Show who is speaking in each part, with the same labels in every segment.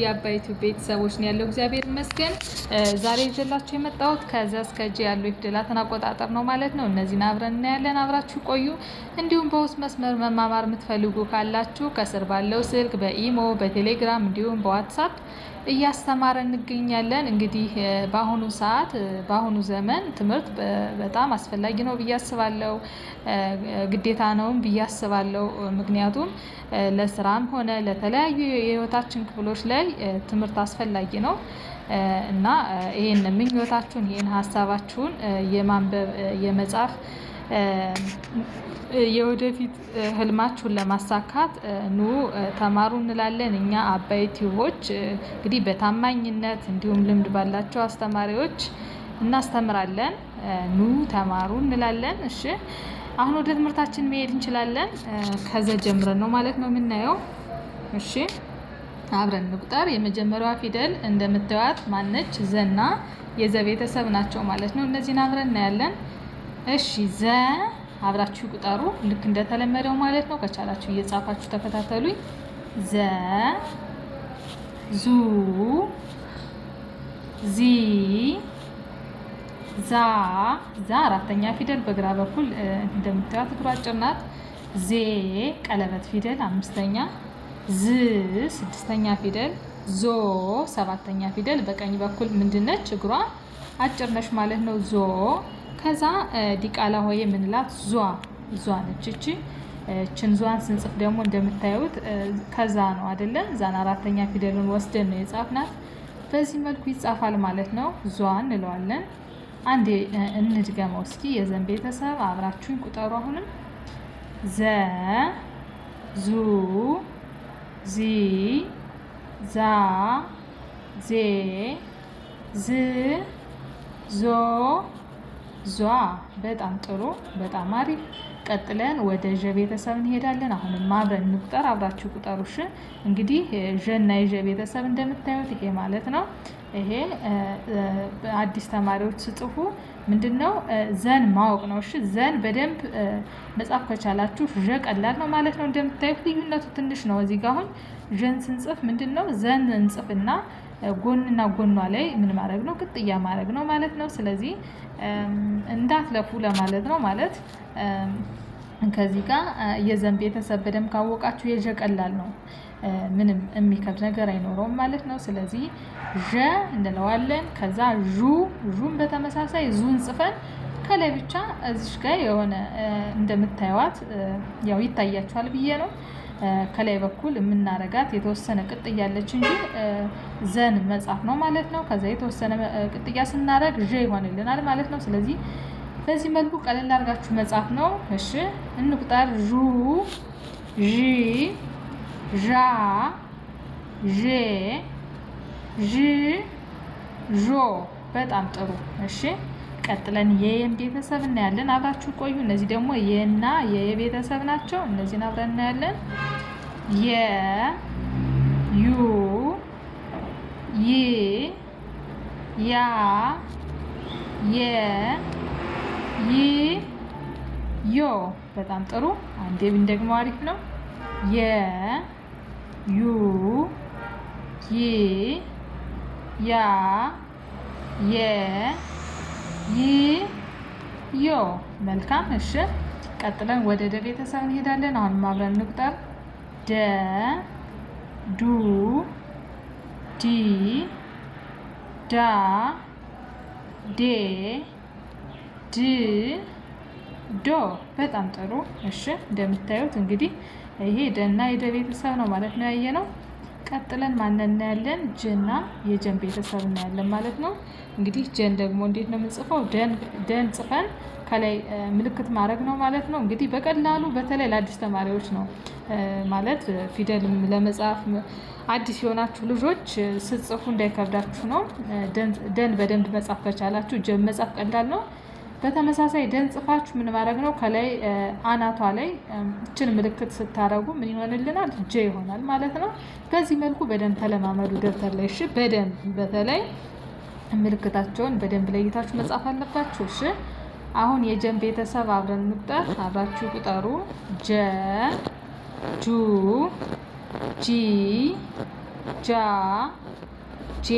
Speaker 1: የአባይ ዩቲዩብ ቤተሰቦች ነው ያለው። እግዚአብሔር ይመስገን። ዛሬ ይዤላችሁ የመጣሁት ከዛ እስከ ጂ ያሉ ፊደላትን አቆጣጠር ነው ማለት ነው። እነዚህን አብረን እናያለን። አብራችሁ ቆዩ። እንዲሁም በውስጥ መስመር መማማር የምትፈልጉ ካላችሁ ከስር ባለው ስልክ በኢሞ በቴሌግራም እንዲሁም በዋትሳፕ እያስተማረን እንገኛለን። እንግዲህ በአሁኑ ሰዓት በአሁኑ ዘመን ትምህርት በጣም አስፈላጊ ነው ብዬ አስባለሁ። ግዴታ ነውም ብዬ አስባለሁ። ምክንያቱም ለስራም ሆነ ለተለያዩ የህይወታችን ክፍሎች ላይ ትምህርት አስፈላጊ ነው እና ይሄን ምኞታችሁን ይሄን ሀሳባችሁን የማንበብ የመጻፍ የወደፊት ህልማችሁን ለማሳካት ኑ ተማሩ እንላለን። እኛ አባይ ቲዩቦች እንግዲህ በታማኝነት እንዲሁም ልምድ ባላቸው አስተማሪዎች እናስተምራለን። ኑ ተማሩ እንላለን። እሺ አሁን ወደ ትምህርታችን መሄድ እንችላለን። ከዛ ጀምረን ነው ማለት ነው የምናየው። እሺ አብረን እንቁጠር። የመጀመሪያዋ ፊደል እንደምታዩት ማነች? ዘና የዘ ቤተሰብ ናቸው ማለት ነው። እነዚህን አብረን እናያለን። እሺ ዘ አብራችሁ ቁጠሩ ልክ እንደተለመደው ማለት ነው። ከቻላችሁ እየጻፋችሁ ተከታተሉኝ። ዘ ዙ ዚ ዛ አራተኛ ፊደል በግራ በኩል እንደምታዩት እግሯ አጭር ናት። ዜ ቀለበት ፊደል አምስተኛ፣ ዝ ስድስተኛ ፊደል፣ ዞ ሰባተኛ ፊደል በቀኝ በኩል ምንድነች? እግሯ አጭር ነች ማለት ነው። ዞ ከዛ ዲቃላ ሆዬ የምንላት ዟ ነች። እችን ዟን ስንጽፍ ደግሞ እንደምታዩት ከዛ ነው አይደለ? ዛን አራተኛ ፊደሉን ወስደን ነው የጻፍናት። በዚህ መልኩ ይጻፋል ማለት ነው። ዟ እንለዋለን። አንዴ እንድገመው እስኪ የዘን ቤተሰብ አብራችሁን ቁጠሩ። አሁንም ዘ ዙ ዚ ዛ ዜ ዝ ዞ ዟ። በጣም ጥሩ፣ በጣም አሪፍ። ቀጥለን ወደ ዠ ቤተሰብ እንሄዳለን። አሁንም አብረን እንቁጠር፣ አብራችሁ ቁጠሩ። እሺ እንግዲህ ዠና የዠ ቤተሰብ እንደምታዩት ይሄ ማለት ነው። ይሄ አዲስ ተማሪዎች ስጽፉ ምንድነው ዘን ማወቅ ነው። እሺ ዘን በደንብ መጻፍ ከቻላችሁ ዠ ቀላል ነው ማለት ነው። እንደምታዩት ልዩነቱ ትንሽ ነው። እዚህ ጋር አሁን ዠን ስንጽፍ ምንድነው ዘን እንጽፍና ጎንና ጎኗ ላይ ምን ማድረግ ነው? ቅጥያ ማድረግ ነው ማለት ነው። ስለዚህ እንዳትለፉ ለማለት ነው። ማለት ከዚህ ጋር የዘን ቤተሰብ በደንብ ካወቃችሁ የዠ ቀላል ነው። ምንም የሚከብድ ነገር አይኖረውም ማለት ነው። ስለዚህ ዠ እንለዋለን። ከዛ ዡን በተመሳሳይ ዙን ጽፈን ከላይ ብቻ እዚሽ ጋር የሆነ እንደምታዩት ያው ይታያችኋል ብዬ ነው። ከላይ በኩል የምናረጋት የተወሰነ ቅጥያ አለች እንጂ ዘን መጻፍ ነው ማለት ነው። ከዛ የተወሰነ ቅጥያ ስናረግ ዠ ይሆንልናል ማለት ነው። ስለዚህ በዚህ መልኩ ቀለል አድርጋችሁ መጻፍ ነው። እሺ እንቁጠር። ዡ ዢ ዣ ዤ ዥ ዦ። በጣም ጥሩ። እሺ ቀጥለን የየን ቤተሰብ እናያለን። አብራችሁ ቆዩ። እነዚህ ደግሞ የና የቤተሰብ ናቸው። እነዚህን አብረን እናያለን። የ ዩ ይ ያ የ ይ ዮ። በጣም ጥሩ። አንዴ ደግሞ አሪፍ ነው። የ ዩ ይ ያ የ ይ ዮ። መልካም። እሺ ቀጥለን ወደ ደ ቤተሰብ እንሄዳለን። አሁንም አብረን እንቁጠር። ደ ዱ ዲ ዳ ዴ ድ ዶ። በጣም ጥሩ። እሺ እንደምታዩት እንግዲህ ይሄ ደና የደ ቤተሰብ ነው ማለት ነው ያየነው። ቀጥለን ማንን እናያለን? ጀና የጀን ቤተሰብ እናያለን ማለት ነው። እንግዲህ ጀን ደግሞ እንዴት ነው የምንጽፈው? ደን ጽፈን ከላይ ምልክት ማድረግ ነው ማለት ነው። እንግዲህ በቀላሉ በተለይ ለአዲስ ተማሪዎች ነው ማለት ፊደልም ለመጻፍ አዲስ የሆናችሁ ልጆች ስትጽፉ እንዳይከብዳችሁ ነው። ደን በደንብ መጻፍ ከቻላችሁ ጀን መጻፍ ቀላል ነው። በተመሳሳይ ደን ጽፋችሁ ምን ማድረግ ነው? ከላይ አናቷ ላይ እችን ምልክት ስታረጉ ምን ይሆንልናል? ጀ ይሆናል ማለት ነው። በዚህ መልኩ በደንብ ተለማመዱ ደብተር ላይ። እሺ በደንብ በተለይ ምልክታቸውን በደንብ ለይታችሁ መጻፍ አለባችሁ። እሺ አሁን የጀን ቤተሰብ አብረን እንቁጠር። አብራችሁ ቁጠሩ። ጀ ጁ ጂ ጃ ጄ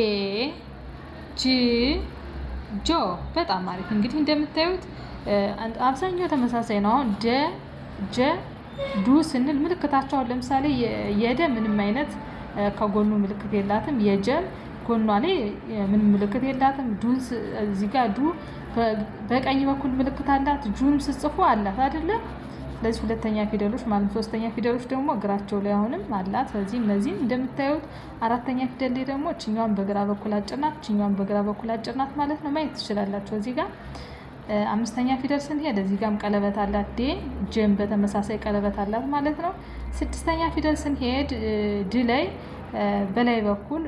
Speaker 1: ጅ ጆ። በጣም አሪፍ። እንግዲህ እንደምታዩት አብዛኛው ተመሳሳይ ነው። አሁን ደ ጀ ዱ ስንል ምልክታቸው ለምሳሌ የደ ምንም አይነት ከጎኑ ምልክት የላትም። የጀም ጎኗ ላይ ምንም ምልክት የላትም። ዱን እዚህ ጋር ዱ በቀኝ በኩል ምልክት አላት። ጁን ስጽፉ አላት አይደለ? ስለዚህ ሁለተኛ ፊደሎች ማለት ሶስተኛ ፊደሎች ደግሞ እግራቸው ላይ አሁንም አላት። ስለዚህ እነዚህን እንደምታዩት አራተኛ ፊደል ላይ ደግሞ እችኛዋን በግራ በኩል አጭር ናት፣ እችኛዋን በግራ በኩል አጭር ናት ማለት ነው። ማየት ትችላላችሁ እዚህ ጋር። አምስተኛ ፊደል ስንሄድ እዚህ ጋርም ቀለበት አላት። ዴ ጀም በተመሳሳይ ቀለበት አላት ማለት ነው። ስድስተኛ ፊደል ስንሄድ ድ ላይ በላይ በኩል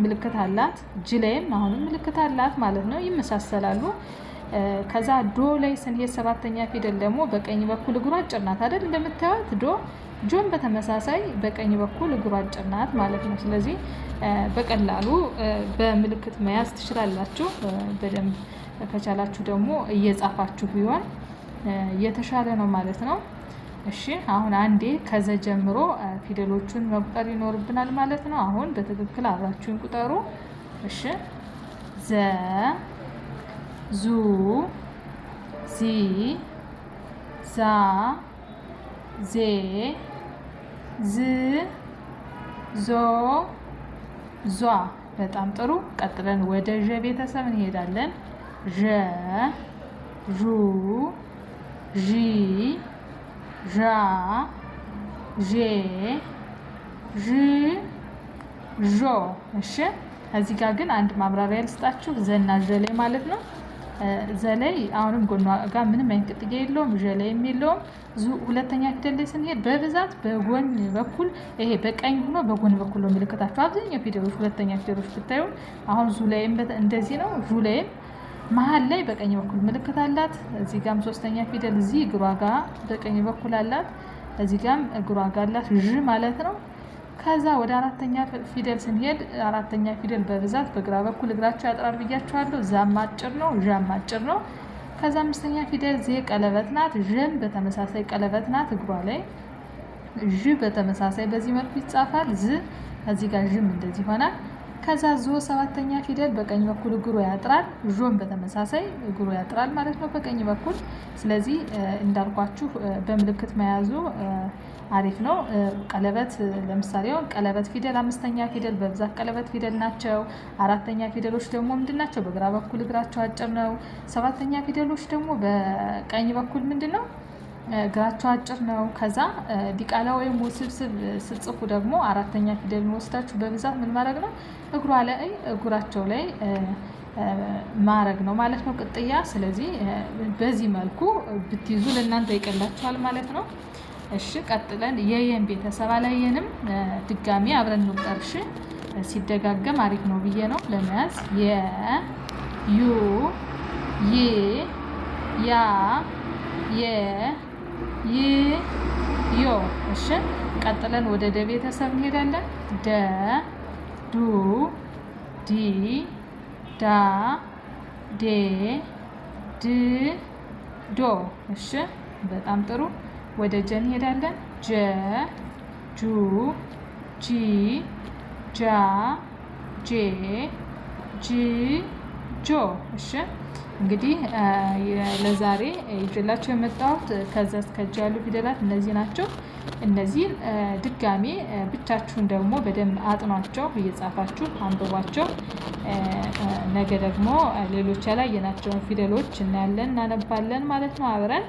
Speaker 1: ምልክት አላት። ጅ ላይም አሁንም ምልክት አላት ማለት ነው። ይመሳሰላሉ። ከዛ ዶ ላይ ስንሄድ ሰባተኛ ፊደል ደግሞ በቀኝ በኩል እግሯ አጭር ናት አይደል? እንደምታዩት ዶ ጆም በተመሳሳይ በቀኝ በኩል እግሯ አጭር ናት ማለት ነው። ስለዚህ በቀላሉ በምልክት መያዝ ትችላላችሁ። በደንብ ከቻላችሁ ደግሞ እየጻፋችሁ ቢሆን የተሻለ ነው ማለት ነው። እሺ አሁን አንዴ ከዘ ጀምሮ ፊደሎቹን መቁጠር ይኖርብናል ማለት ነው። አሁን በትክክል አብራችሁን ቁጠሩ። እሺ ዘ ዙ ዚ ዛ ዜ ዝ ዞ ዟ። በጣም ጥሩ። ቀጥለን ወደ ዠ ቤተሰብ እንሄዳለን። ዠ ዡ ዢ ዣ ዤ ዥ ዦ። እሺ እዚህ ጋር ግን አንድ ማብራሪያ ልስጣችሁ። ዘና ዠ ላይ ማለት ነው። ዘ ላይ አሁንም ጎኗ ጋር ምንም አይነት ቅጥያ የለውም። ዠ ላይ የለውም። ሁለተኛ ፊደል ላይ ስንሄድ በብዛት በጎን በኩል ይሄ በቀኝ ሆኖ በጎን በኩል ነው ምልክታቸው አብዛኛው ፊደሎች ሁለተኛ ፊደሎች ብታዩ። አሁን ዙ ላይም እንደዚህ ነው። ዡ ላይም መሀል ላይ በቀኝ በኩል ምልክት አላት። እዚህ ጋም ሶስተኛ ፊደል እዚህ እግሯ ጋር በቀኝ በኩል አላት። እዚህ ጋም እግሯ ጋር አላት ዥ ማለት ነው። ከዛ ወደ አራተኛ ፊደል ስንሄድ አራተኛ ፊደል በብዛት በግራ በኩል እግራቸው ያጥራል ብያቸዋለሁ። ዛም አጭር ነው፣ ዣም አጭር ነው። ከዛ አምስተኛ ፊደል ዜ ቀለበት ናት። ዥም በተመሳሳይ ቀለበት ናት እግሯ ላይ። ዥ በተመሳሳይ በዚህ መልኩ ይጻፋል። ዝ እዚህ ጋር ዥም እንደዚህ ይሆናል። ከዛ ዞ ሰባተኛ ፊደል በቀኝ በኩል እግሩ ያጥራል። ዦም በተመሳሳይ እግሩ ያጥራል ማለት ነው በቀኝ በኩል። ስለዚህ እንዳልኳችሁ በምልክት መያዙ አሪፍ ነው። ቀለበት ለምሳሌ ቀለበት ፊደል አምስተኛ ፊደል በብዛት ቀለበት ፊደል ናቸው። አራተኛ ፊደሎች ደግሞ ምንድን ናቸው? በግራ በኩል እግራቸው አጭር ነው። ሰባተኛ ፊደሎች ደግሞ በቀኝ በኩል ምንድን ነው? እግራቸው አጭር ነው። ከዛ ዲቃላ ወይም ውስብስብ ስጽፉ ደግሞ አራተኛ ፊደልን ወስዳችሁ በብዛት ምን ማድረግ ነው? እግሯ ላይ እግራቸው ላይ ማድረግ ነው ማለት ነው ቅጥያ። ስለዚህ በዚህ መልኩ ብትይዙ ለእናንተ ይቀላችኋል ማለት ነው። እሺ ቀጥለን የየን ቤተሰብ አላየንም። ድጋሚ አብረን እንቁጠር። እሺ ሲደጋገም አሪፍ ነው ብዬ ነው ለመያዝ። የ ዩ ይ ያ የ ይ ዮ። እሺ ቀጥለን ወደ ደ ቤተሰብ እንሄዳለን። ደ ዱ ዲ ዳ ዴ ድ ዶ። እሺ በጣም ጥሩ። ወደ ጀ እንሄዳለን። ጀ ጁ ጂ ጃ ጄ ጂ ጆ። እሺ እንግዲህ ለዛሬ ይዤላችሁ የመጣሁት ከዛ እስከ ጀ ያሉ ፊደላት እነዚህ ናቸው። እነዚህን ድጋሜ ብቻችሁን ደግሞ በደንብ አጥኗቸው፣ እየጻፋችሁ አንብቧቸው። ነገ ደግሞ ሌሎች ያላየናቸውን ፊደሎች እናያለን፣ እናነባለን ማለት ነው አብረን።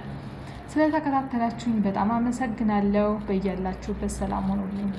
Speaker 1: ስለተከታተላችሁኝ በጣም አመሰግናለሁ። በያላችሁበት ሰላም ሆኑልኝ።